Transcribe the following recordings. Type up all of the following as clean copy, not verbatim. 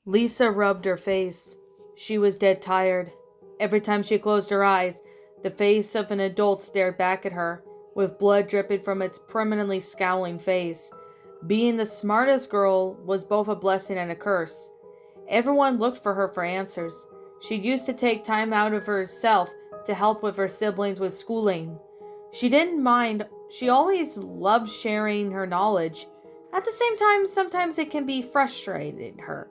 Lisa rubbed her face. She was dead tired. Every time she closed her eyes, the face of an adult stared back at her, with blood dripping from its permanently scowling face. Being the smartest girl was both a blessing and a curse. Everyone looked for her for answers. She used to take time out of herself to help with her siblings with schooling. She didn't mind. She always loved sharing her knowledge. At the same time, sometimes it can be frustrating her.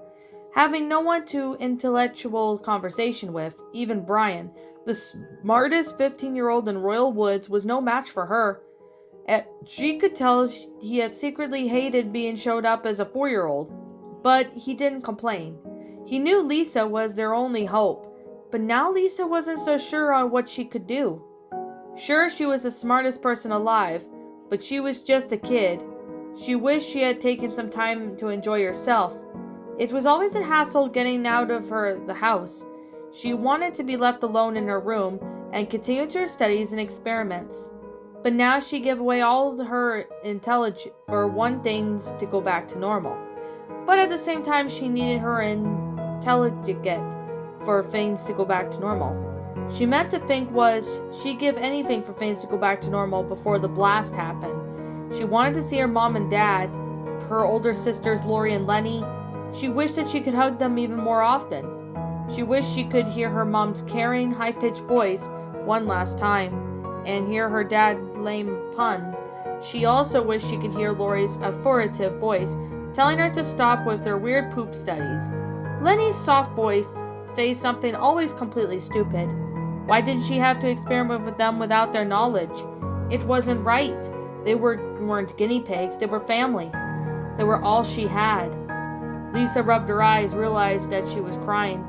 Having no one to intellectual conversation with, even Brian, the smartest 15-year-old in Royal Woods, was no match for her. And she could tell he had secretly hated being showed up as a 4-year-old, but he didn't complain. He knew Lisa was their only hope, but now Lisa wasn't so sure on what she could do. Sure, she was the smartest person alive, but she was just a kid. She wished she had taken some time to enjoy herself. It was always a hassle getting out of the house. She wanted to be left alone in her room and continue her studies and experiments. But now she gave away all her intelligence for one things to go back to normal. But at the same time, she needed her intelligence for things to go back to normal. She meant to think was she'd give anything for things to go back to normal before the blast happened. She wanted to see her mom and dad, her older sisters Lori and Lenny. She wished that she could hug them even more often. She wished she could hear her mom's caring, high-pitched voice one last time, and hear her dad's lame pun. She also wished she could hear Lori's authoritative voice, telling her to stop with their weird poop studies. Lenny's soft voice says something always completely stupid. Why didn't she have to experiment with them without their knowledge? It wasn't right. They weren't guinea pigs, they were family. They were all she had. Lisa rubbed her eyes, realized that she was crying.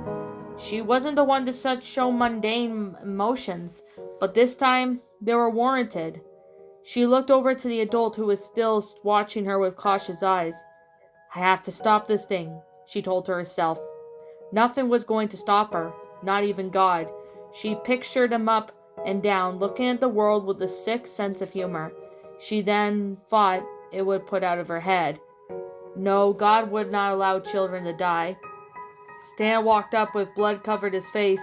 She wasn't the one to show mundane emotions, but this time they were warranted. She looked over to the adult who was still watching her with cautious eyes. I have to stop this thing, she told herself. Nothing was going to stop her, not even God. She pictured him up and down, looking at the world with a sick sense of humor. She then thought it would put out of her head. No, God would not allow children to die. Stan walked up with blood covered his face.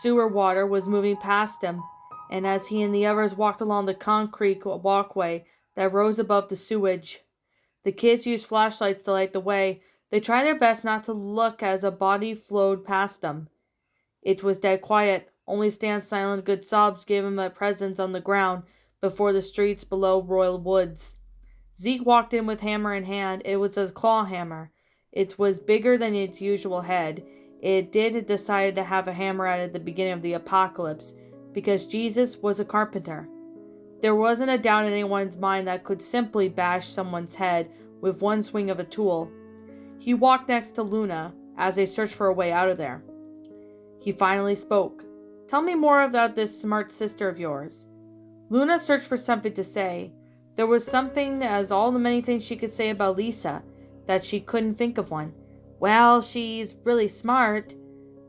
Sewer water was moving past him, and as he and the others walked along the concrete walkway that rose above the sewage, the kids used flashlights to light the way. They tried their best not to look as a body flowed past them. It was dead quiet. Only Stan's silent good sobs gave him a presence on the ground before the streets below Royal Woods. Zeke walked in with hammer in hand. It was a claw hammer. It was bigger than its usual head. It did decide to have a hammer out at the beginning of the apocalypse, because Jesus was a carpenter. There wasn't a doubt in anyone's mind that could simply bash someone's head with one swing of a tool. He walked next to Luna as they searched for a way out of there. He finally spoke. Tell me more about this smart sister of yours. Luna searched for something to say. There was something, as all the many things she could say about Lisa, that she couldn't think of one. Well, she's really smart.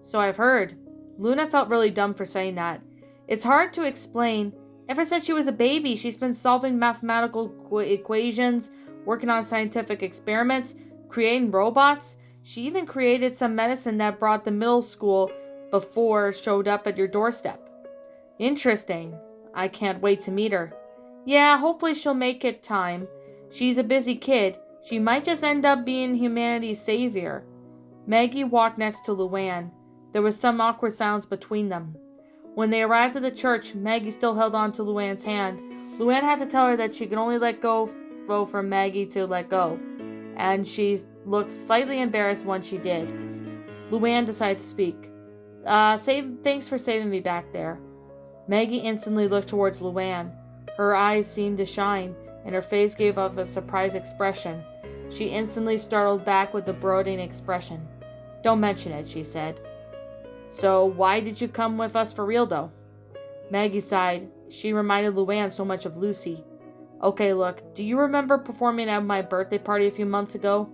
So I've heard. Luna felt really dumb for saying that. It's hard to explain. Ever since she was a baby, she's been solving mathematical equations, working on scientific experiments, creating robots. She even created some medicine that brought the middle school before showed up at your doorstep. Interesting. I can't wait to meet her. Yeah, hopefully she'll make it time. She's a busy kid. She might just end up being humanity's savior. Maggie walked next to Luann. There was some awkward silence between them. When they arrived at the church, Maggie still held on to Luann's hand. Luann had to tell her that she could only let go for Maggie to let go, and she looked slightly embarrassed when she did. Luann decided to speak. Thanks for saving me back there. Maggie instantly looked towards Luann. Her eyes seemed to shine, and her face gave off a surprised expression. She instantly startled back with a brooding expression. Don't mention it, she said. So why did you come with us for real, though? Maggie sighed. She reminded Luann so much of Lucy. Okay, look, do you remember performing at my birthday party a few months ago?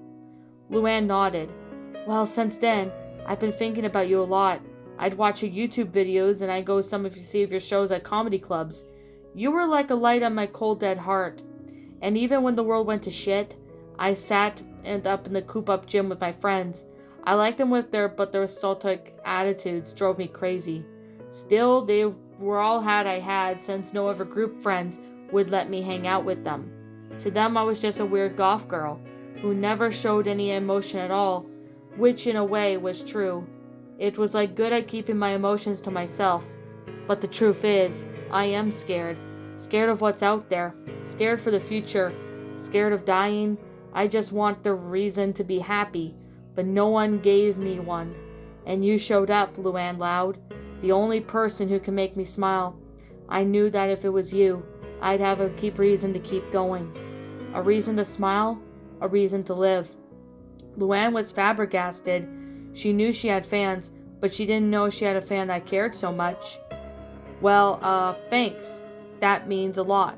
Luann nodded. Well, since then, I've been thinking about you a lot. I'd watch your YouTube videos, and I'd go some of your shows at comedy clubs. You were like a light on my cold, dead heart. And even when the world went to shit, I sat up in the coop-up gym with my friends. I liked them but their sultanic attitudes drove me crazy. Still, they were all I had since no other group friends would let me hang out with them. To them, I was just a weird goth girl who never showed any emotion at all, which in a way was true. It was like good at keeping my emotions to myself. But the truth is, I am scared. Scared of what's out there. Scared for the future. Scared of dying. I just want the reason to be happy. But no one gave me one. And you showed up, Luann Loud. The only person who can make me smile. I knew that if it was you, I'd have a reason to keep going. A reason to smile. A reason to live. Luann was flabbergasted. She knew she had fans, but she didn't know she had a fan that cared so much. Well, thanks. That means a lot.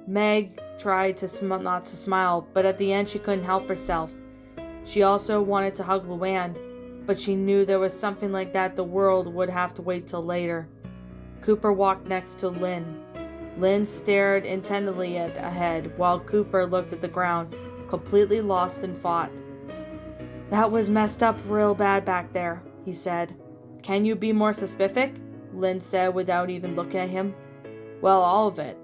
Meg tried not to smile, but at the end she couldn't help herself. She also wanted to hug Luann, but she knew there was something like that the world would have to wait till later. Cooper walked next to Lynn. Lynn stared intently ahead, while Cooper looked at the ground, completely lost in thought. That was messed up real bad back there, he said. Can you be more specific? Lynn said without even looking at him. Well, all of it.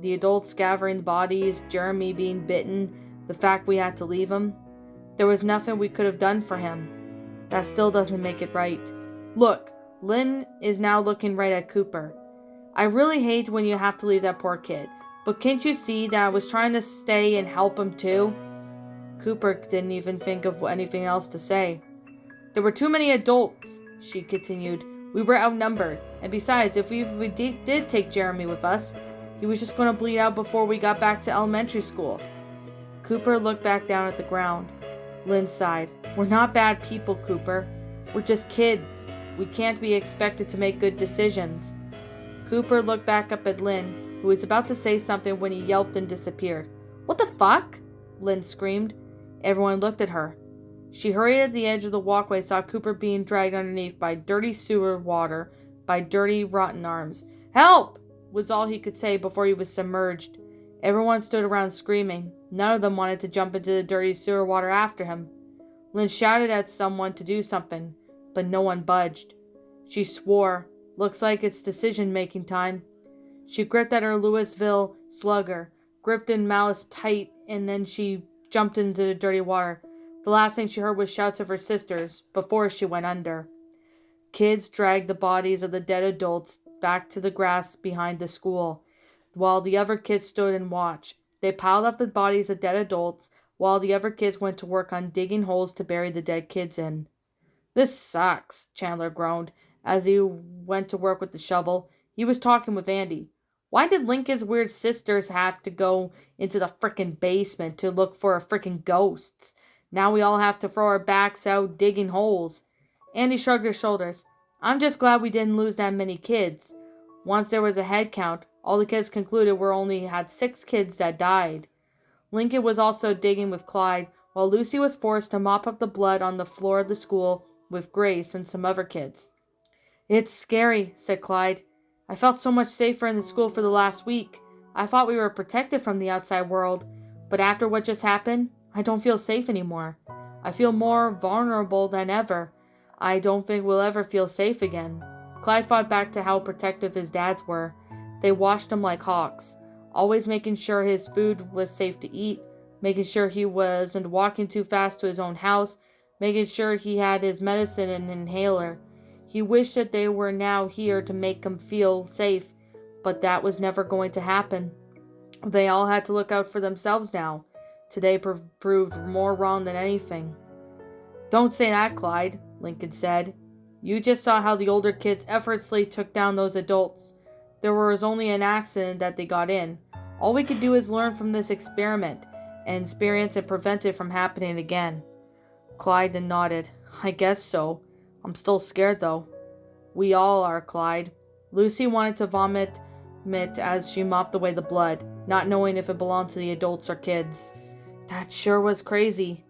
The adults gathering the bodies, Jeremy being bitten, the fact we had to leave him. There was nothing we could have done for him. That still doesn't make it right. Look, Lynn is now looking right at Cooper. I really hate when you have to leave that poor kid, but can't you see that I was trying to stay and help him too? Cooper didn't even think of anything else to say. There were too many adults, she continued. We were outnumbered, and besides, if we did take Jeremy with us, he was just going to bleed out before we got back to elementary school. Cooper looked back down at the ground. Lynn sighed. We're not bad people, Cooper. We're just kids. We can't be expected to make good decisions. Cooper looked back up at Lynn, who was about to say something when he yelped and disappeared. What the fuck? Lynn screamed. Everyone looked at her. She hurried at the edge of the walkway, saw Cooper being dragged underneath by dirty sewer water, by dirty, rotten arms. Help! Was all he could say before he was submerged. Everyone stood around screaming. None of them wanted to jump into the dirty sewer water after him. Lynn shouted at someone to do something, but no one budged. She swore. Looks like it's decision-making time. She gripped at her Louisville slugger, gripped in malice tight, and then she jumped into the dirty water. The last thing she heard was shouts of her sisters before she went under. Kids dragged the bodies of the dead adults back to the grass behind the school, while the other kids stood and watched. They piled up the bodies of dead adults, while the other kids went to work on digging holes to bury the dead kids in. This sucks, Chandler groaned as he went to work with the shovel. He was talking with Andy. Why did Lincoln's weird sisters have to go into the frickin' basement to look for frickin' ghosts? Now we all have to throw our backs out digging holes. Andy shrugged his shoulders. I'm just glad we didn't lose that many kids. Once there was a head count, all the kids concluded we only had 6 kids that died. Lincoln was also digging with Clyde, while Lucy was forced to mop up the blood on the floor of the school with Grace and some other kids. It's scary, said Clyde. I felt so much safer in the school for the last week. I thought we were protected from the outside world, but after what just happened, I don't feel safe anymore. I feel more vulnerable than ever. I don't think we'll ever feel safe again. Clyde thought back to how protective his dads were. They watched him like hawks, always making sure his food was safe to eat, making sure he wasn't walking too fast to his own house, making sure he had his medicine and inhaler. He wished that they were now here to make him feel safe, but that was never going to happen. They all had to look out for themselves now. Today proved more wrong than anything. Don't say that, Clyde, Lincoln said. You just saw how the older kids effortlessly took down those adults. There was only an accident that they got in. All we could do is learn from this experiment and experience and prevent it from happening again. Clyde then nodded. I guess so. I'm still scared though. We all are, Clyde. Lucy wanted to vomit as she mopped away the blood, not knowing if it belonged to the adults or kids. That sure was crazy.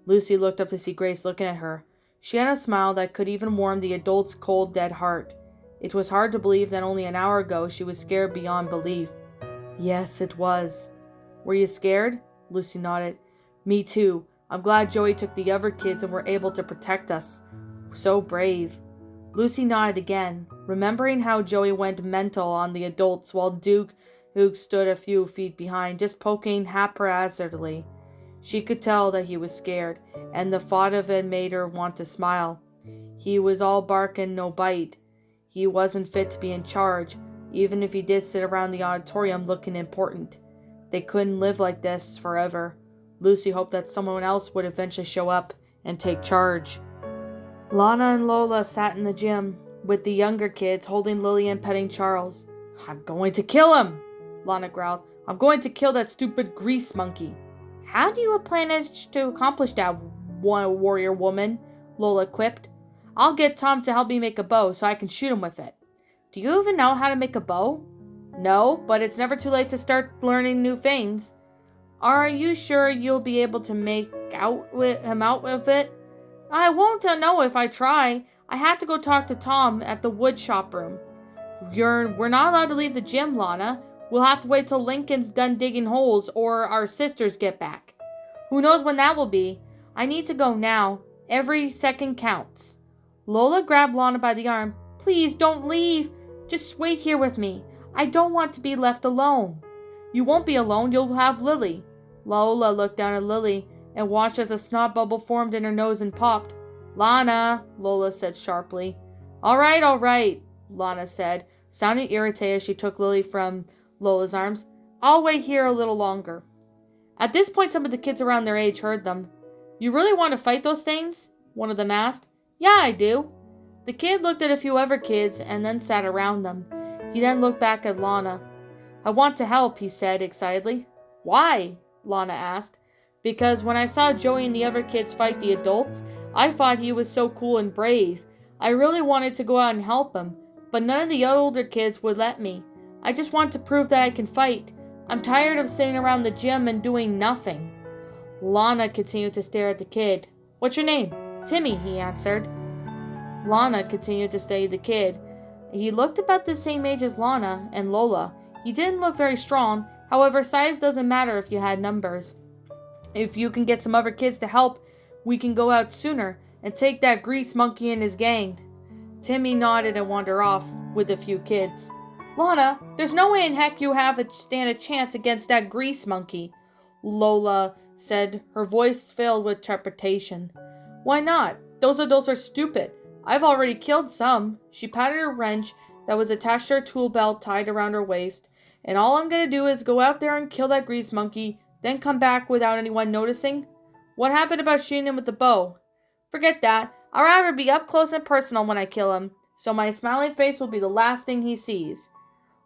Lucy looked up to see Grace looking at her. She had a smile that could even warm the adult's cold, dead heart. It was hard to believe that only an hour ago she was scared beyond belief. Yes, it was. Were you scared? Lucy nodded. Me too. I'm glad Joey took the other kids and were able to protect us. So brave." Lucy nodded again, remembering how Joey went mental on the adults while Duke stood a few feet behind, just poking haphazardly. She could tell that he was scared, and the thought of it made her want to smile. He was all bark and no bite. He wasn't fit to be in charge, even if he did sit around the auditorium looking important. They couldn't live like this forever. Lucy hoped that someone else would eventually show up and take charge. Lana and Lola sat in the gym, with the younger kids holding Lily and petting Charles. "I'm going to kill him," Lana growled. "I'm going to kill that stupid grease monkey." "How do you plan to accomplish that, warrior woman?" Lola quipped. "I'll get Tom to help me make a bow so I can shoot him with it." "Do you even know how to make a bow?" "No, but it's never too late to start learning new things." "Are you sure you'll be able to make him out with it?" "I won't know if I try. I have to go talk to Tom at the wood shop room." We're not allowed to leave the gym, Lana. We'll have to wait till Lincoln's done digging holes or our sisters get back." "Who knows when that will be? I need to go now. Every second counts." Lola grabbed Lana by the arm. "Please don't leave. Just wait here with me. I don't want to be left alone." "You won't be alone. You'll have Lily." Lola looked down at Lily and watched as a snot bubble formed in her nose and popped. "Lana," Lola said sharply. All right, Lana said, sounding irritated as she took Lily from Lola's arms. "I'll wait here a little longer." At this point, some of the kids around their age heard them. "You really want to fight those things?" one of them asked. "Yeah, I do." The kid looked at a few other kids and then sat around them. He then looked back at Lana. "I want to help," he said excitedly. "Why?" Lana asked. "Because when I saw Joey and the other kids fight the adults, I thought he was so cool and brave. I really wanted to go out and help him, but none of the older kids would let me. I just want to prove that I can fight. I'm tired of sitting around the gym and doing nothing." Lana continued to stare at the kid. "What's your name?" "Timmy," he answered. Lana continued to study the kid. He looked about the same age as Lana and Lola. He didn't look very strong. However, size doesn't matter if you had numbers. "If you can get some other kids to help, we can go out sooner and take that grease monkey and his gang." Timmy nodded and wandered off with a few kids. "Lana, there's no way in heck you stand a chance against that grease monkey," Lola said, her voice filled with trepidation. "Why not? Those adults are stupid. I've already killed some." She patted a wrench that was attached to her tool belt tied around her waist. "And all I'm going to do is go out there and kill that grease monkey, then come back without anyone noticing. What happened about shooting him with the bow?" "Forget that. I'd rather be up close and personal when I kill him, so my smiling face will be the last thing he sees."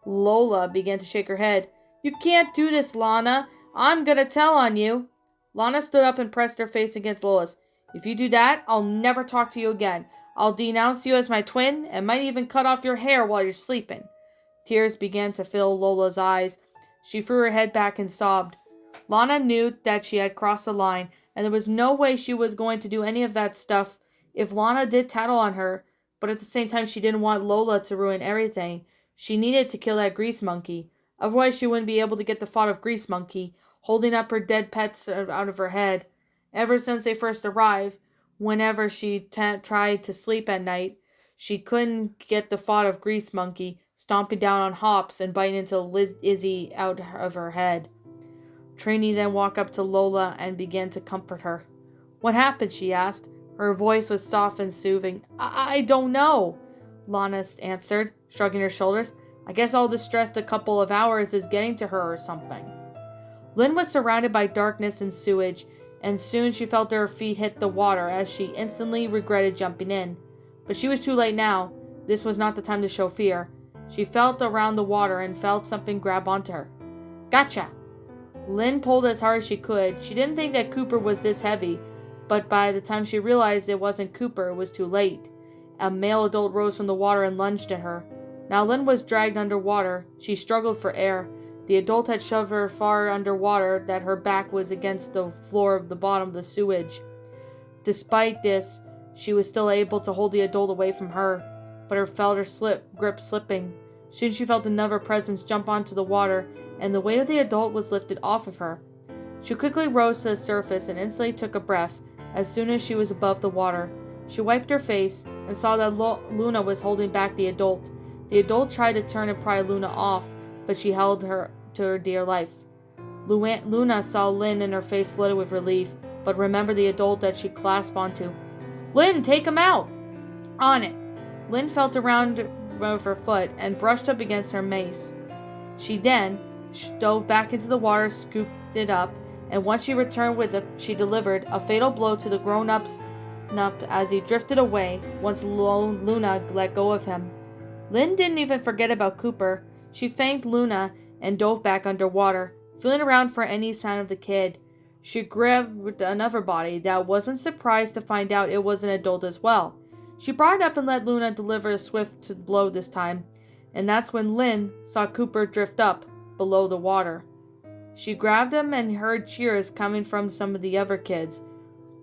Lola began to shake her head. "You can't do this, Lana. I'm going to tell on you." Lana stood up and pressed her face against Lola's. "If you do that, I'll never talk to you again. I'll denounce you as my twin and might even cut off your hair while you're sleeping." Tears began to fill Lola's eyes. She threw her head back and sobbed. Lana knew that she had crossed the line, and there was no way she was going to do any of that stuff if Lana did tattle on her, but at the same time she didn't want Lola to ruin everything. She needed to kill that grease monkey. Otherwise she wouldn't be able to get the thought of grease monkey holding up her dead pets out of her head. Ever since they first arrived, whenever she tried to sleep at night, she couldn't get the thought of grease monkey stomping down on hops and biting into Izzy out of her head. Trini then walked up to Lola and began to comfort her. "What happened?" she asked. Her voice was soft and soothing. I don't know," Lana answered, shrugging her shoulders. "I guess all the stress the couple of hours is getting to her or something." Lynn was surrounded by darkness and sewage, and soon she felt her feet hit the water as she instantly regretted jumping in. But she was too late now. This was not the time to show fear. She felt around the water and felt something grab onto her. "Gotcha!" Lynn pulled as hard as she could. She didn't think that Cooper was this heavy, but by the time she realized it wasn't Cooper, it was too late. A male adult rose from the water and lunged at her. Now Lynn was dragged underwater. She struggled for air. The adult had shoved her far underwater that her back was against the floor of the bottom of the sewage. Despite this, she was still able to hold the adult away from her, but her felt her grip slipping. Soon she felt another presence jump onto the water, and the weight of the adult was lifted off of her. She quickly rose to the surface and instantly took a breath as soon as she was above the water. She wiped her face and saw that Luna was holding back the adult. The adult tried to turn and pry Luna off, but she held her to her dear life. Luna saw Lynn and her face flooded with relief, but remembered the adult that she clasped onto. "Lynn, take him out!" "On it!" Lynn felt around with her foot and brushed up against her mace. She then dove back into the water, scooped it up, and once she returned with it, she delivered a fatal blow to the grown-up's as he drifted away once Luna let go of him. Lynn didn't even forget about Cooper. She thanked Luna and dove back underwater, feeling around for any sign of the kid. She grabbed another body that wasn't surprised to find out it was an adult as well. She brought it up and let Luna deliver a swift blow this time, and that's when Lynn saw Cooper drift up below the water. She grabbed him and heard cheers coming from some of the other kids,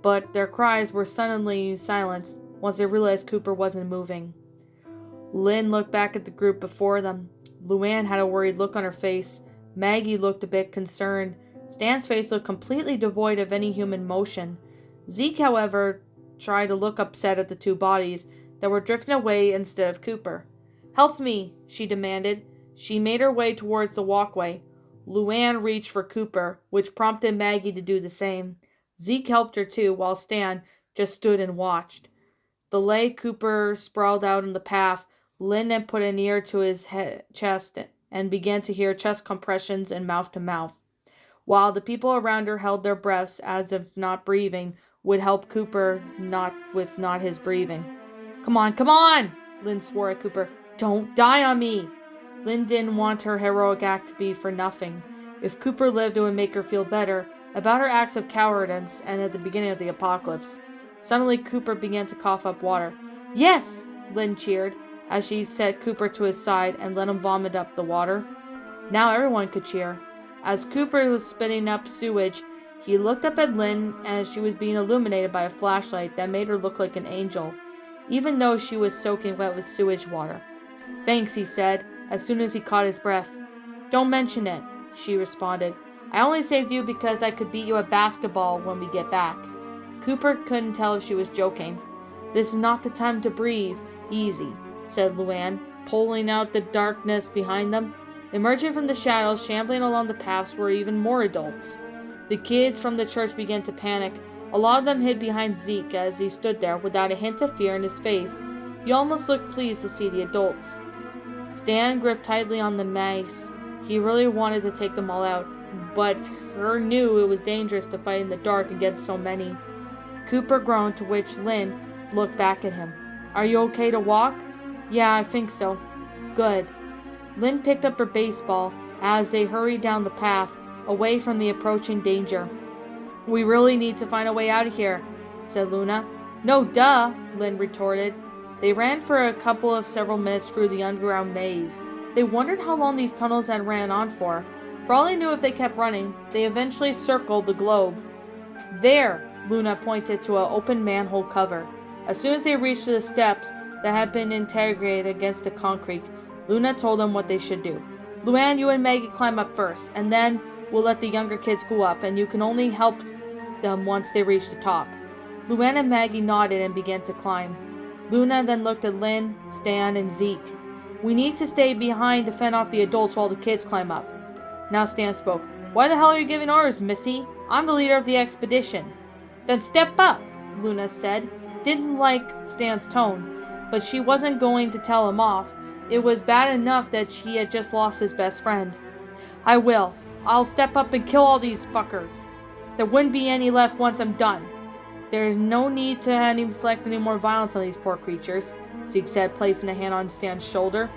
but their cries were suddenly silenced once they realized Cooper wasn't moving. Lynn looked back at the group before them. Luann had a worried look on her face. Maggie looked a bit concerned. Stan's face looked completely devoid of any human motion. Zeke, however, tried to look upset at the two bodies that were drifting away instead of Cooper. "Help me," she demanded. She made her way towards the walkway. Luann reached for Cooper, which prompted Maggie to do the same. Zeke helped her too, while Stan just stood and watched. The lay Cooper sprawled out on the path. Lynn had put an ear to his chest and began to hear chest compressions and mouth to mouth, while the people around her held their breaths as if not breathing would help Cooper not his breathing. Come on, Lynn swore at Cooper. "Don't die on me." Lynn didn't want her heroic act to be for nothing. If Cooper lived, it would make her feel better about her acts of cowardice and at the beginning of the apocalypse. Suddenly, Cooper began to cough up water. "Yes!" Lynn cheered, as she set Cooper to his side and let him vomit up the water. Now everyone could cheer. As Cooper was spitting up sewage, he looked up at Lynn as she was being illuminated by a flashlight that made her look like an angel, even though she was soaking wet with sewage water. "Thanks," he said, as soon as he caught his breath. "Don't mention it," she responded. "I only saved you because I could beat you at basketball when we get back." Cooper couldn't tell if she was joking. "This is not the time to breathe easy," said Luann, pulling out the darkness behind them. Emerging from the shadows, shambling along the paths, were even more adults. The kids from the church began to panic. A lot of them hid behind Zeke as he stood there without a hint of fear in his face. He almost looked pleased to see the adults. Stan gripped tightly on the mace. He really wanted to take them all out, but he knew it was dangerous to fight in the dark against so many. Cooper groaned, to which Lynn looked back at him. "Are you okay to walk?" "Yeah, I think so." "Good." Lynn picked up her baseball as they hurried down the path, away from the approaching danger. "We really need to find a way out of here," said Luna. "No, duh," Lynn retorted. They ran for a couple of several minutes through the underground maze. They wondered how long these tunnels had ran on for. For all they knew, if they kept running, they eventually circled the globe. "There!" Luna pointed to an open manhole cover. As soon as they reached the steps that had been integrated against the concrete, Luna told them what they should do. "Luann, you and Maggie climb up first, and then we'll let the younger kids go up, and you can only help them once they reach the top." Luann and Maggie nodded and began to climb. Luna then looked at Lynn, Stan, and Zeke. "We need to stay behind to fend off the adults while the kids climb up." Now Stan spoke. "Why the hell are you giving orders, Missy? I'm the leader of the expedition." "Then step up," Luna said. Didn't like Stan's tone, but she wasn't going to tell him off. It was bad enough that he had just lost his best friend. "I will. I'll step up and kill all these fuckers. There wouldn't be any left once I'm done." "There is no need to inflict any more violence on these poor creatures," Zeke said, placing a hand on Stan's shoulder.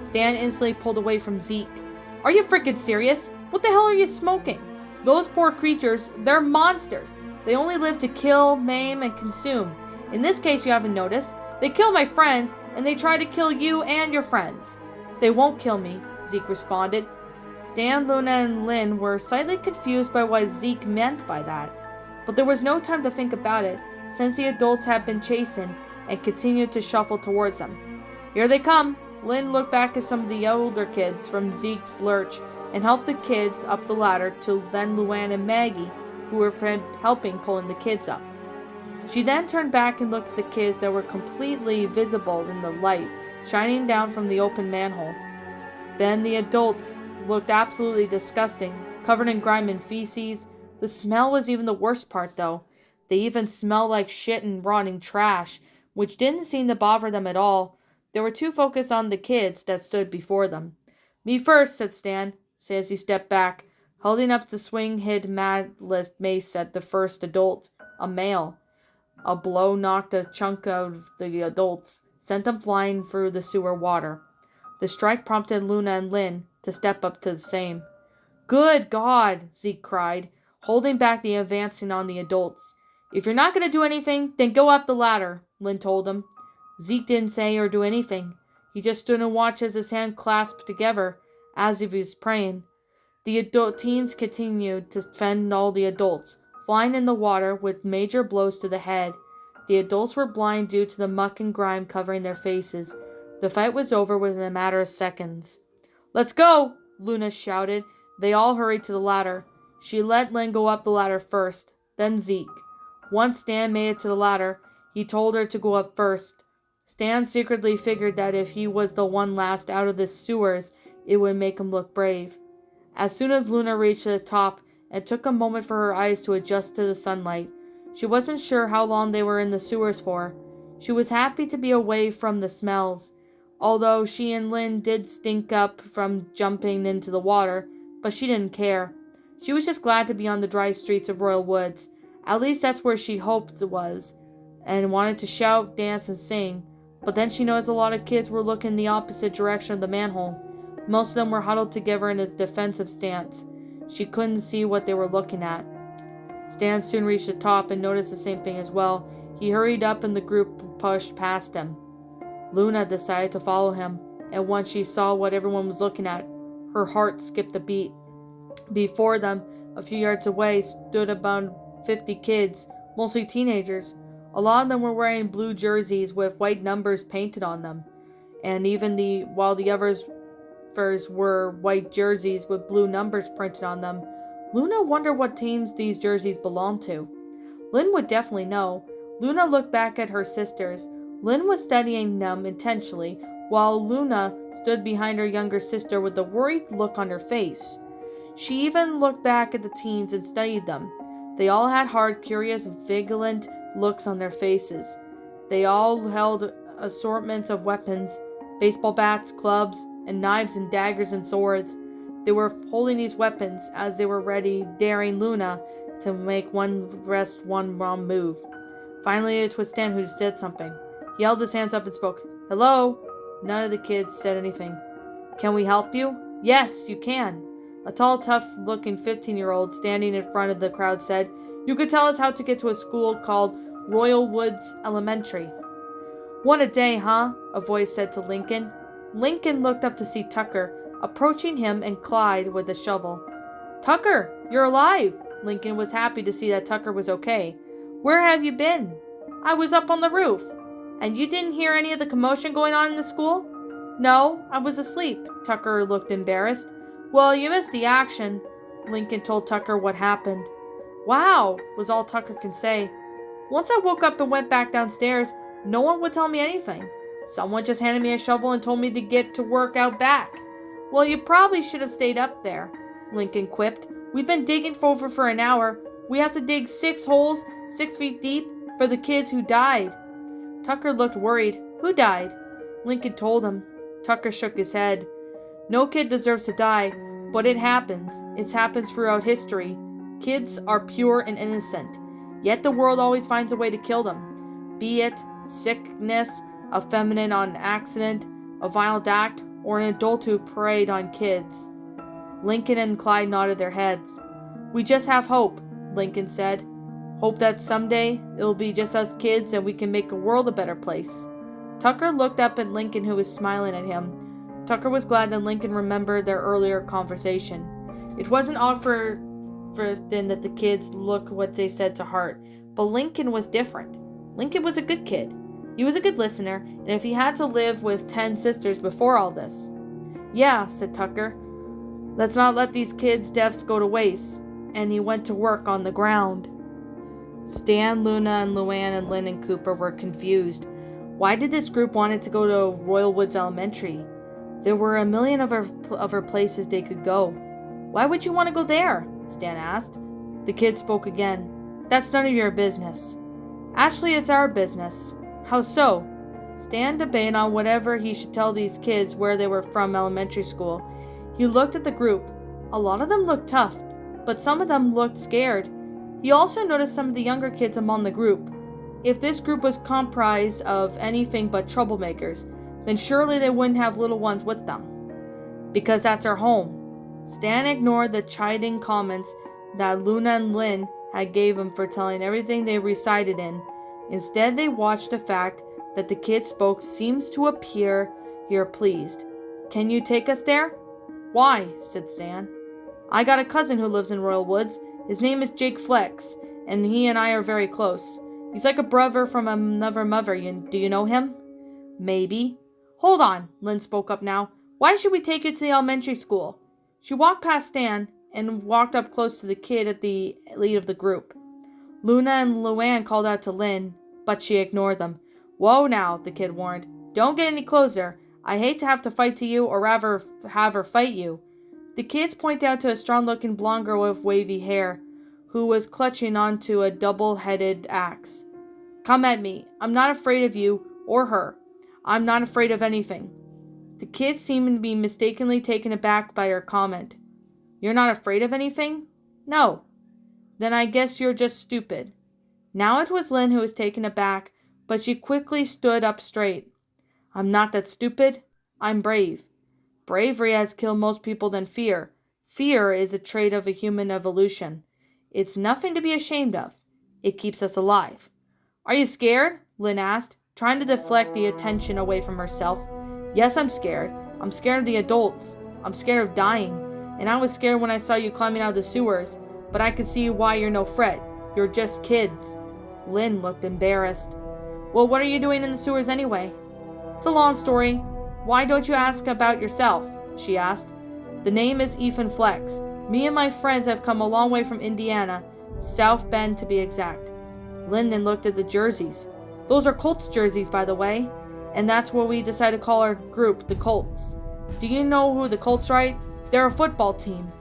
Stan instantly pulled away from Zeke. "Are you freaking serious? What the hell are you smoking? Those poor creatures, they're monsters. They only live to kill, maim, and consume. In this case, you haven't noticed, they kill my friends, and they try to kill you and your friends." "They won't kill me," Zeke responded. Stan, Luna, and Lynn were slightly confused by what Zeke meant by that, but there was no time to think about it, since the adults had been chasing and continued to shuffle towards them. "Here they come!" Lynn looked back at some of the older kids from Zeke's lurch and helped the kids up the ladder to then Luann and Maggie, who were helping pulling the kids up. She then turned back and looked at the kids that were completely visible in the light shining down from the open manhole. Then the adults looked absolutely disgusting, covered in grime and feces. The smell was even the worst part, though. They even smelled like shit and rotting trash, which didn't seem to bother them at all. They were too focused on the kids that stood before them. "Me first," said Stan, as he stepped back, holding up the swing-hid mace at the first adult, a male. A blow knocked a chunk of the adults, sent them flying through the sewer water. The strike prompted Luna and Lynn to step up to the same. "Good God!" Zeke cried, holding back the advancing on the adults. "If you're not going to do anything, then go up the ladder," Lynn told him. Zeke didn't say or do anything. He just stood and watched as his hands clasped together, as if he was praying. The adult teens continued to fend all the adults, flying in the water with major blows to the head. The adults were blind due to the muck and grime covering their faces. The fight was over within a matter of seconds. "Let's go!" Luna shouted. They all hurried to the ladder. She let Lynn go up the ladder first, then Zeke. Once Stan made it to the ladder, he told her to go up first. Stan secretly figured that if he was the one last out of the sewers, it would make him look brave. As soon as Luna reached the top, it took a moment for her eyes to adjust to the sunlight. She wasn't sure how long they were in the sewers for. She was happy to be away from the smells, although she and Lynn did stink up from jumping into the water, but she didn't care. She was just glad to be on the dry streets of Royal Woods. At least that's where she hoped it was, and wanted to shout, dance, and sing. But then she noticed a lot of kids were looking the opposite direction of the manhole. Most of them were huddled together in a defensive stance. She couldn't see what they were looking at. Stan soon reached the top and noticed the same thing as well. He hurried up and the group pushed past him. Luna decided to follow him, and once she saw what everyone was looking at, her heart skipped a beat. Before them, a few yards away, stood about 50 kids, mostly teenagers. A lot of them were wearing blue jerseys with white numbers painted on them, and while the others were white jerseys with blue numbers printed on them. Luna wondered what teams these jerseys belonged to. Lynn would definitely know. Luna looked back at her sisters. Lynn was studying them intentionally, while Luna stood behind her younger sister with a worried look on her face. She even looked back at the teens and studied them. They all had hard, curious, vigilant looks on their faces. They all held assortments of weapons, baseball bats, clubs, and knives and daggers and swords. They were holding these weapons as they were ready, daring Luna to make one wrong move. Finally, it was Stan who said something. He held his hands up and spoke. "Hello?" None of the kids said anything. "Can we help you?" "Yes, you can." A tall, tough-looking 15-year-old standing in front of the crowd said, "You could tell us how to get to a school called Royal Woods Elementary." "What a day, huh?" a voice said to Lincoln. Lincoln looked up to see Tucker, approaching him and Clyde with a shovel. "Tucker, you're alive!" Lincoln was happy to see that Tucker was okay. "Where have you been?" "I was up on the roof." "And you didn't hear any of the commotion going on in the school?" "No, I was asleep." Tucker looked embarrassed. "Well, you missed the action." Lincoln told Tucker what happened. "Wow," was all Tucker could say. "Once I woke up and went back downstairs, no one would tell me anything. Someone just handed me a shovel and told me to get to work out back." "Well, you probably should have stayed up there," Lincoln quipped. "We've been digging for an hour. We have to dig 6 holes, 6 feet deep, for the kids who died." Tucker looked worried. "Who died?" Lincoln told him. Tucker shook his head. "No kid deserves to die, but it happens. It happens throughout history. Kids are pure and innocent, yet the world always finds a way to kill them. Be it sickness, a feminine on accident, a violent act, or an adult who preyed on kids." Lincoln and Clyde nodded their heads. "We just have hope," Lincoln said. "Hope that someday it'll be just us kids and we can make the world a better place." Tucker looked up at Lincoln, who was smiling at him. Tucker was glad that Lincoln remembered their earlier conversation. It wasn't often that the kids looked what they said to heart, but Lincoln was different. Lincoln was a good kid. He was a good listener, and if he had to live with 10 sisters before all this. "Yeah," said Tucker. Let's not let these kids' deaths go to waste. And he went to work on the ground. Stan, Luna, and Luann, and Lynn and Cooper were confused. Why did this group wanted to go to Royal Woods Elementary? There were a million other places they could go. Why would you want to go there? Stan asked. The kid spoke again. That's none of your business. Actually, it's our business. How so? Stan debated on whatever he should tell these kids where they were from elementary school. He looked at the group. A lot of them looked tough, but some of them looked scared. He also noticed some of the younger kids among the group. If this group was comprised of anything but troublemakers, then surely they wouldn't have little ones with them. Because that's our home. Stan ignored the chiding comments that Luna and Lynn had gave him for telling everything they recited in. Instead, they watched the fact that the kid spoke seems to appear here pleased. Can you take us there? Why? Said Stan. I got a cousin who lives in Royal Woods. His name is Jake Flex, and he and I are very close. He's like a brother from another mother. Do you know him? Maybe. Hold on, Lynn spoke up now. Why should we take you to the elementary school? She walked past Stan and walked up close to the kid at the lead of the group. Luna and Luann called out to Lynn, but she ignored them. Whoa now, the kid warned. Don't get any closer. I hate to have to fight to you or rather have her fight you. The kids pointed out to a strong-looking blonde girl with wavy hair who was clutching onto a double-headed axe. Come at me. I'm not afraid of you or her. I'm not afraid of anything. The kid seemed to be mistakenly taken aback by her comment. You're not afraid of anything? No. Then I guess you're just stupid. Now it was Lynn who was taken aback, but she quickly stood up straight. I'm not that stupid. I'm brave. Bravery has killed most people than fear. Fear is a trait of a human evolution. It's nothing to be ashamed of. It keeps us alive. Are you scared? Lynn asked, trying to deflect the attention away from herself. Yes, I'm scared. I'm scared of the adults. I'm scared of dying. And I was scared when I saw you climbing out of the sewers. But I could see why you're no threat. You're just kids. Lynn looked embarrassed. Well, what are you doing in the sewers anyway? It's a long story. Why don't you ask about yourself? She asked. The name is Ethan Flex. Me and my friends have come a long way from Indiana, South Bend to be exact. Lyndon looked at the jerseys. Those are Colts jerseys, by the way. And that's what we decided to call our group, the Colts. Do you know who the Colts are? They're a football team.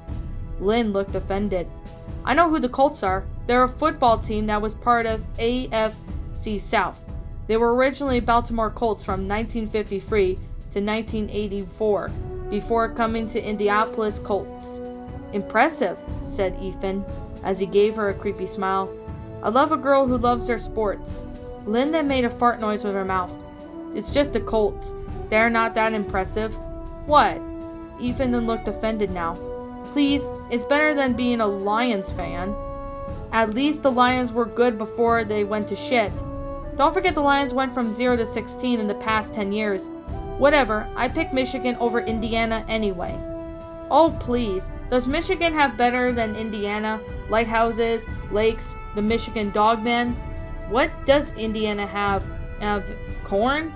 Lynn looked offended. I know who the Colts are. They're a football team that was part of AFC South. They were originally Baltimore Colts from 1953 to 1984, before coming to Indianapolis Colts. Impressive, said Ethan, as he gave her a creepy smile. I love a girl who loves their sports. Linda made a fart noise with her mouth. It's just the Colts. They're not that impressive. What? Ethan then looked offended now. Please, it's better than being a Lions fan. At least the Lions were good before they went to shit. Don't forget the Lions went from 0 to 16 in the past 10 years. Whatever, I picked Michigan over Indiana anyway. Oh please, does Michigan have better than Indiana? Lighthouses, lakes, the Michigan Dogman? What does Indiana have? Corn?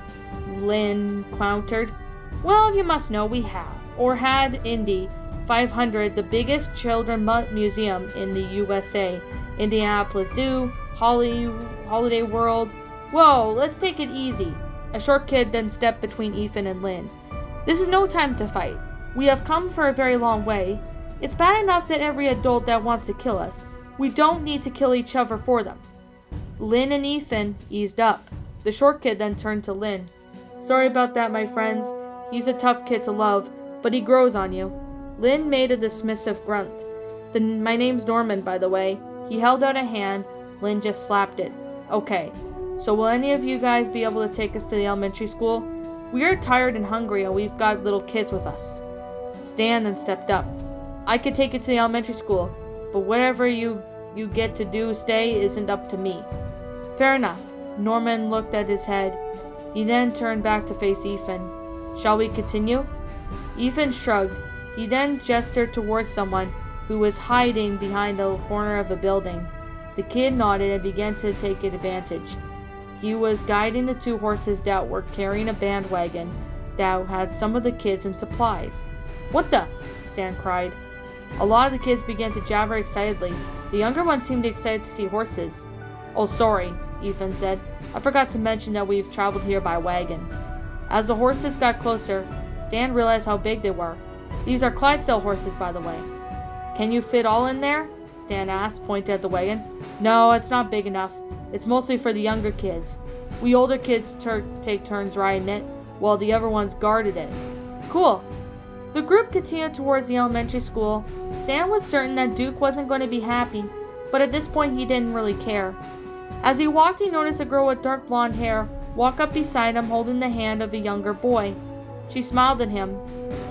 Lynn countered. Well, you must know we have, or had Indy 500, the biggest children's museum in the USA. Indianapolis Zoo, Holiday World. Whoa, let's take it easy. A short kid then stepped between Ethan and Lynn. This is no time to fight. We have come for a very long way. It's bad enough that every adult that wants to kill us. We don't need to kill each other for them. Lynn and Ethan eased up. The short kid then turned to Lynn. Sorry about that, my friends. He's a tough kid to love, but he grows on you. Lynn made a dismissive grunt. My name's Norman, by the way. He held out a hand. Lynn just slapped it. Okay, so will any of you guys be able to take us to the elementary school? We are tired and hungry, and we've got little kids with us. Stan then stepped up. I could take you to the elementary school, but whatever you get to do stay isn't up to me. Fair enough. Norman looked at his head. He then turned back to face Ethan. Shall we continue? Ethan shrugged. He then gestured towards someone who was hiding behind the corner of a building. The kid nodded and began to take advantage. He was guiding the two horses that were carrying a bandwagon that had some of the kids and supplies. What the? Stan cried. A lot of the kids began to jabber excitedly. The younger ones seemed excited to see horses. "Oh, sorry," Ethan said. "I forgot to mention that we've traveled here by wagon." As the horses got closer, Stan realized how big they were. "These are Clydesdale horses, by the way." "Can you fit all in there?" Stan asked, pointing at the wagon. "No, it's not big enough. It's mostly for the younger kids. We older kids take turns riding it, while the other ones guarded it." "Cool." The group continued towards the elementary school. Stan was certain that Duke wasn't going to be happy, but at this point he didn't really care. As he walked, he noticed a girl with dark blonde hair walk up beside him holding the hand of a younger boy. She smiled at him.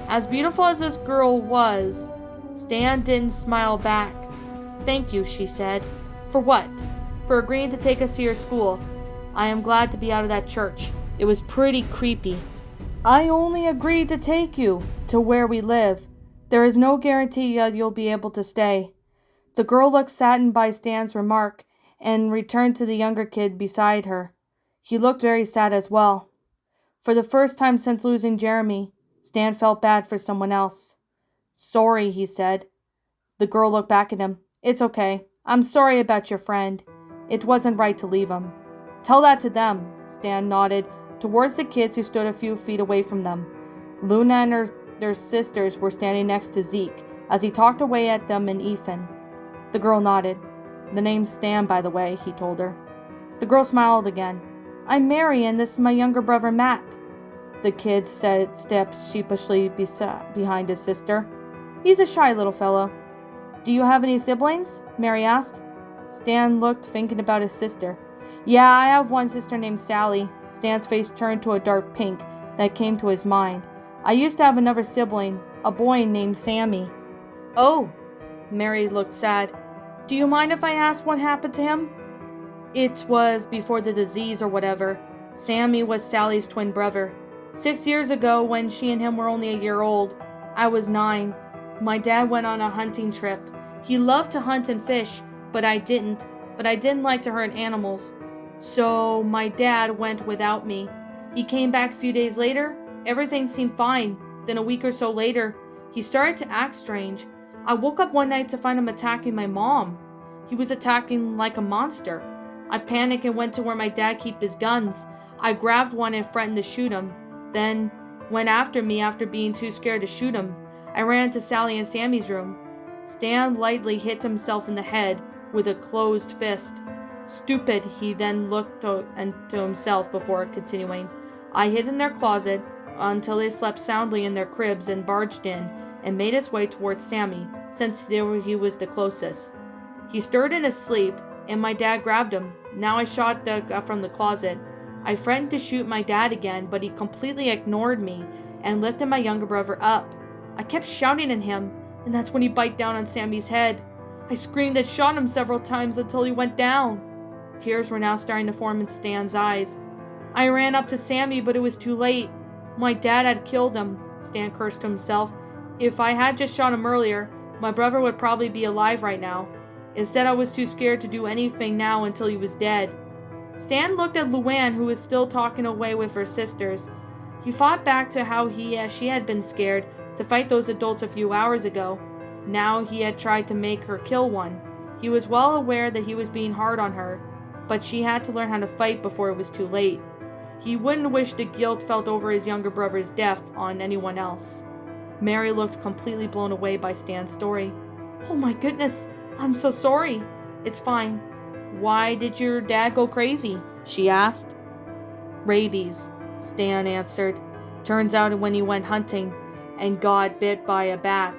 As beautiful as this girl was, Stan didn't smile back. "Thank you," she said. "For what?" "For agreeing to take us to your school. I am glad to be out of that church. It was pretty creepy." "I only agreed to take you to where we live. There is no guarantee you'll be able to stay." The girl looked saddened by Stan's remark and returned to the younger kid beside her. He looked very sad as well. For the first time since losing Jeremy, Stan felt bad for someone else. "Sorry," he said. The girl looked back at him. "It's okay. I'm sorry about your friend. It wasn't right to leave him." "Tell that to them," Stan nodded towards the kids who stood a few feet away from them. Luna and their sisters were standing next to Zeke as he talked away at them and Ethan. The girl nodded. "The name's Stan, by the way," he told her. The girl smiled again. "I'm Mary, and this is my younger brother, Matt." The kid stepped sheepishly behind his sister. "He's a shy little fellow." "Do you have any siblings?" Mary asked. Stan looked, thinking about his sister. "Yeah, I have one sister named Sally." Stan's face turned to a dark pink that came to his mind. "I used to have another sibling, a boy named Sammy." "Oh." Mary looked sad. "Do you mind if I ask what happened to him?" "It was before the disease or whatever. Sammy was Sally's twin brother. 6 years ago, when she and him were only a year old, I was 9. My dad went on a hunting trip. He loved to hunt and fish, but I didn't like to hurt animals. So my dad went without me. He came back a few days later. Everything seemed fine. Then a week or so later, he started to act strange. I woke up one night to find him attacking my mom. He was attacking like a monster. I panicked and went to where my dad keeps his guns. I grabbed one and threatened to shoot him. Then went after me after being too scared to shoot him. I ran into Sally and Sammy's room." Stan lightly hit himself in the head with a closed fist. "Stupid," he then looked to himself before continuing. "I hid in their closet until they slept soundly in their cribs and barged in and made his way towards Sammy, since he was the closest. He stirred in his sleep, and my dad grabbed him. Now I shot from the closet. I threatened to shoot my dad again, but he completely ignored me and lifted my younger brother up. I kept shouting at him, and that's when he bit down on Sammy's head. I screamed and shot him several times until he went down." Tears were now starting to form in Stan's eyes. "I ran up to Sammy, but it was too late. My dad had killed him," Stan cursed to himself. "If I had just shot him earlier, my brother would probably be alive right now. Instead, I was too scared to do anything now until he was dead." Stan looked at Luann, who was still talking away with her sisters. He thought back to how she had been scared to fight those adults a few hours ago. Now he had tried to make her kill one. He was well aware that he was being hard on her, but she had to learn how to fight before it was too late. He wouldn't wish the guilt felt over his younger brother's death on anyone else. Mary looked completely blown away by Stan's story. "Oh my goodness, I'm so sorry." "It's fine." "Why did your dad go crazy?" she asked. "Rabies," Stan answered. "Turns out when he went hunting and got bit by a bat,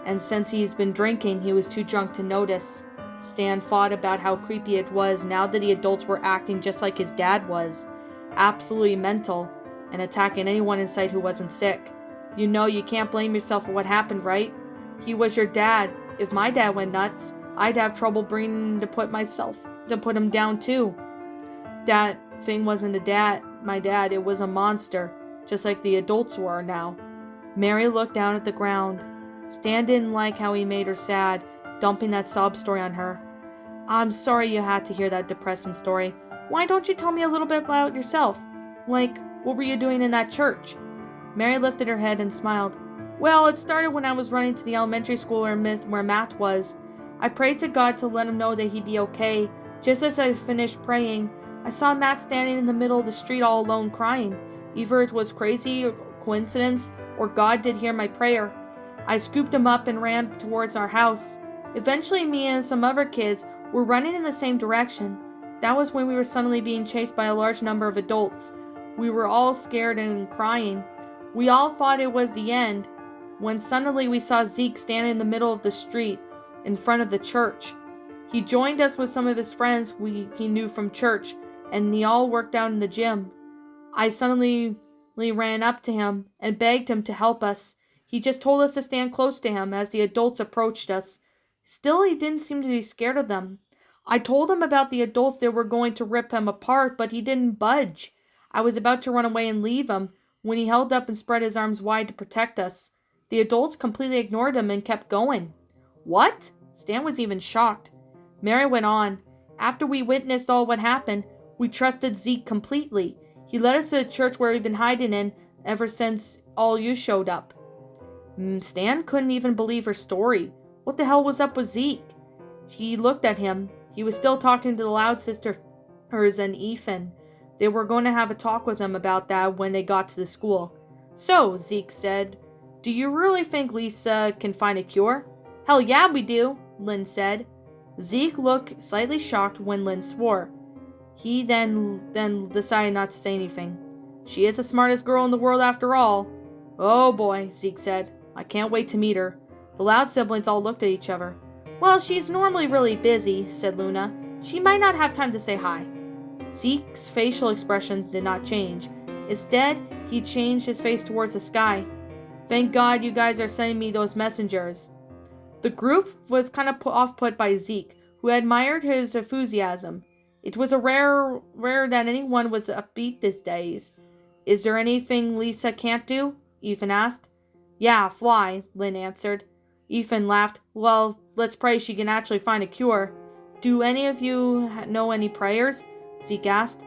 and since he's been drinking, he was too drunk to notice." Stan thought about how creepy it was now that the adults were acting just like his dad was, absolutely mental, and attacking anyone in sight who wasn't sick. "You know you can't blame yourself for what happened, right? He was your dad. If my dad went nuts, I'd have trouble bringing to put him down too. That thing wasn't my dad, it was a monster, just like the adults were now." Mary looked down at the ground. Stan didn't like how he made her sad, dumping that sob story on her. "I'm sorry you had to hear that depressing story. Why don't you tell me a little bit about yourself? Like, what were you doing in that church?" Mary lifted her head and smiled. Well, it started when I was running to the elementary school where Matt was. I prayed to God to let him know that he'd be okay. Just as I finished praying, I saw Matt standing in the middle of the street all alone crying. Either it was crazy or coincidence, or God did hear my prayer. I scooped him up and ran towards our house. Eventually, me and some other kids were running in the same direction. That was when we were suddenly being chased by a large number of adults. We were all scared and crying. We all thought it was the end, when suddenly we saw Zeke standing in the middle of the street in front of the church. He joined us with some of his friends he knew from church, and they all worked out in the gym. I suddenly ran up to him and begged him to help us. He just told us to stand close to him as the adults approached us. Still, he didn't seem to be scared of them. I told him about the adults that were going to rip him apart, but he didn't budge. I was about to run away and leave him when he held up and spread his arms wide to protect us. The adults completely ignored him and kept going. What? Stan was even shocked. Mary went on. After we witnessed all what happened, we trusted Zeke completely. He led us to the church where we've been hiding in ever since all you showed up. Stan couldn't even believe her story. What the hell was up with Zeke? He looked at him. He was still talking to the Loud sisters and Ethan. They were going to have a talk with him about that when they got to the school. So, Zeke said, do you really think Lisa can find a cure? Hell yeah, we do, Lynn said. Zeke looked slightly shocked when Lynn swore. He then decided not to say anything. She is the smartest girl in the world after all. Oh boy, Zeke said. I can't wait to meet her. The Loud siblings all looked at each other. Well, she's normally really busy, said Luna. She might not have time to say hi. Zeke's facial expression did not change. Instead, he changed his face towards the sky. Thank God you guys are sending me those messengers. The group was kind of off-put by Zeke, who admired his enthusiasm. It was a rare that anyone was upbeat these days. Is there anything Lisa can't do? Ethan asked. Yeah, fly, Lynn answered. Ethan laughed. Well, let's pray she can actually find a cure. Do any of you know any prayers? Zeke asked.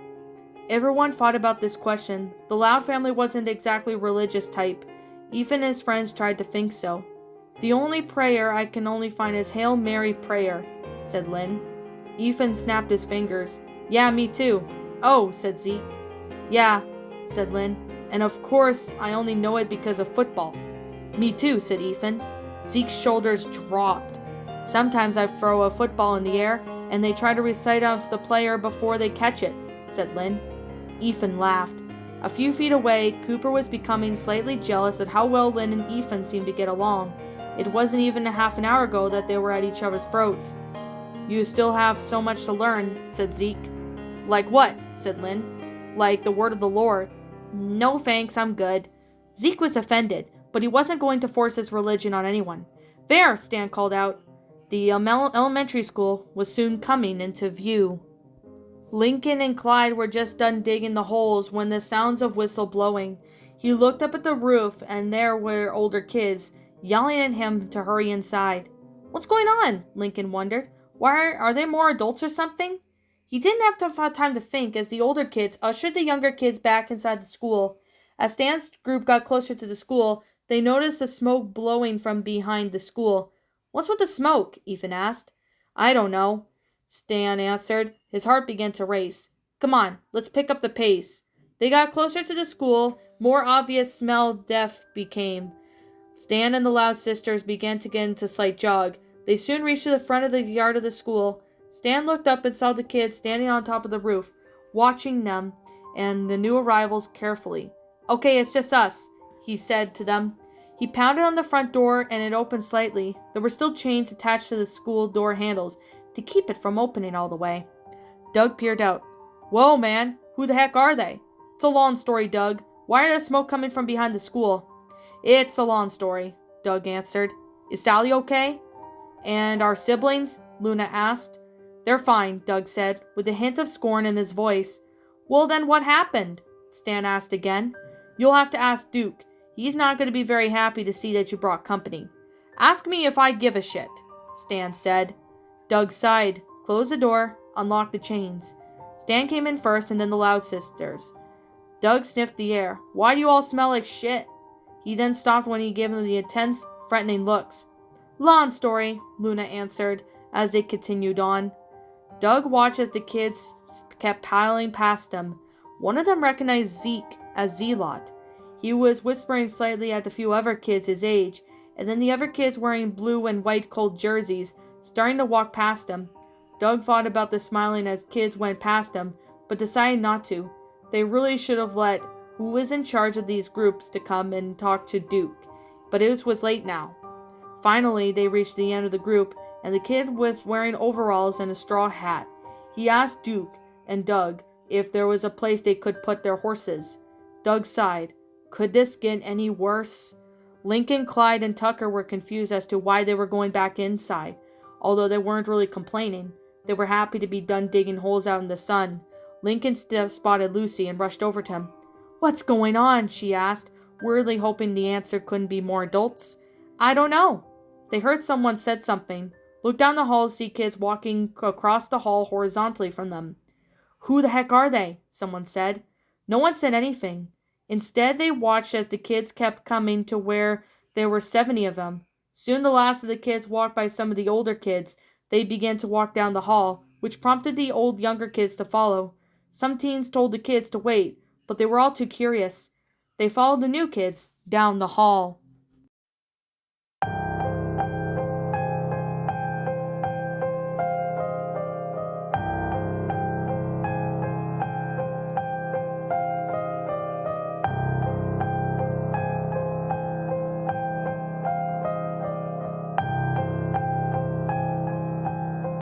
Everyone thought about this question. The Loud family wasn't exactly a religious type. Ethan and his friends tried to think so. The only prayer I can only find is Hail Mary prayer, said Lynn. Ethan snapped his fingers. Yeah, me too. Oh, said Zeke. Yeah, said Lynn. And of course, I only know it because of football. Me too, said Ethan. Zeke's shoulders dropped. Sometimes I throw a football in the air, and they try to recite off the player before they catch it, said Lynn. Ethan laughed. A few feet away, Cooper was becoming slightly jealous at how well Lynn and Ethan seemed to get along. It wasn't even a half an hour ago that they were at each other's throats. You still have so much to learn, said Zeke. Like what? Said Lynn. Like the word of the Lord. No thanks, I'm good. Zeke was offended, but he wasn't going to force his religion on anyone. There, Stan called out. The elementary school was soon coming into view. Lincoln and Clyde were just done digging the holes when the sounds of whistle blowing. He looked up at the roof, and there were older kids, yelling at him to hurry inside. What's going on? Lincoln wondered. Why are there more adults or something? He didn't have time to think as the older kids ushered the younger kids back inside the school. As Stan's group got closer to the school, they noticed the smoke blowing from behind the school. What's with the smoke? Ethan asked. I don't know, Stan answered. His heart began to race. Come on, let's pick up the pace. They got closer to the school. More obvious smell death became. Stan and the Loud sisters began to get into slight jog. They soon reached the front of the yard of the school. Stan looked up and saw the kids standing on top of the roof, watching them and the new arrivals carefully. Okay, it's just us, he said to them. He pounded on the front door and it opened slightly. There were still chains attached to the school door handles to keep it from opening all the way. Doug peered out. Whoa, man, who the heck are they? It's a long story, Doug. Why are there smoke coming from behind the school? It's a long story, Doug answered. Is Sally okay? And our siblings? Luna asked. They're fine, Doug said, with a hint of scorn in his voice. Well, then what happened? Stan asked again. You'll have to ask Duke. He's not going to be very happy to see that you brought company. Ask me if I give a shit, Stan said. Doug sighed, closed the door, unlocked the chains. Stan came in first and then the Loud sisters. Doug sniffed the air. Why do you all smell like shit? He then stopped when he gave them the intense, threatening looks. "Lawn story," Luna answered as they continued on. Doug watched as the kids kept piling past him. One of them recognized Zeke as Zelot. He was whispering slightly at the few other kids his age, and then the other kids wearing blue and white cold jerseys starting to walk past him. Doug thought about the smiling as kids went past him, but decided not to. They really should have let who was in charge of these groups to come and talk to Duke, but it was late now. Finally, they reached the end of the group, and the kid with wearing overalls and a straw hat. He asked Duke and Doug if there was a place they could put their horses. Doug sighed. Could this get any worse? Lincoln, Clyde, and Tucker were confused as to why they were going back inside. Although they weren't really complaining, they were happy to be done digging holes out in the sun. Lincoln spotted Lucy and rushed over to him. "What's going on?" she asked, weirdly hoping the answer couldn't be more adults. "I don't know." They heard someone said something. Looked down the hall to see kids walking across the hall horizontally from them. "Who the heck are they?" someone said. No one said anything. Instead, they watched as the kids kept coming to where there were 70 of them. Soon the last of the kids walked by some of the older kids. They began to walk down the hall, which prompted the younger kids to follow. Some teens told the kids to wait, but they were all too curious. They followed the new kids down the hall.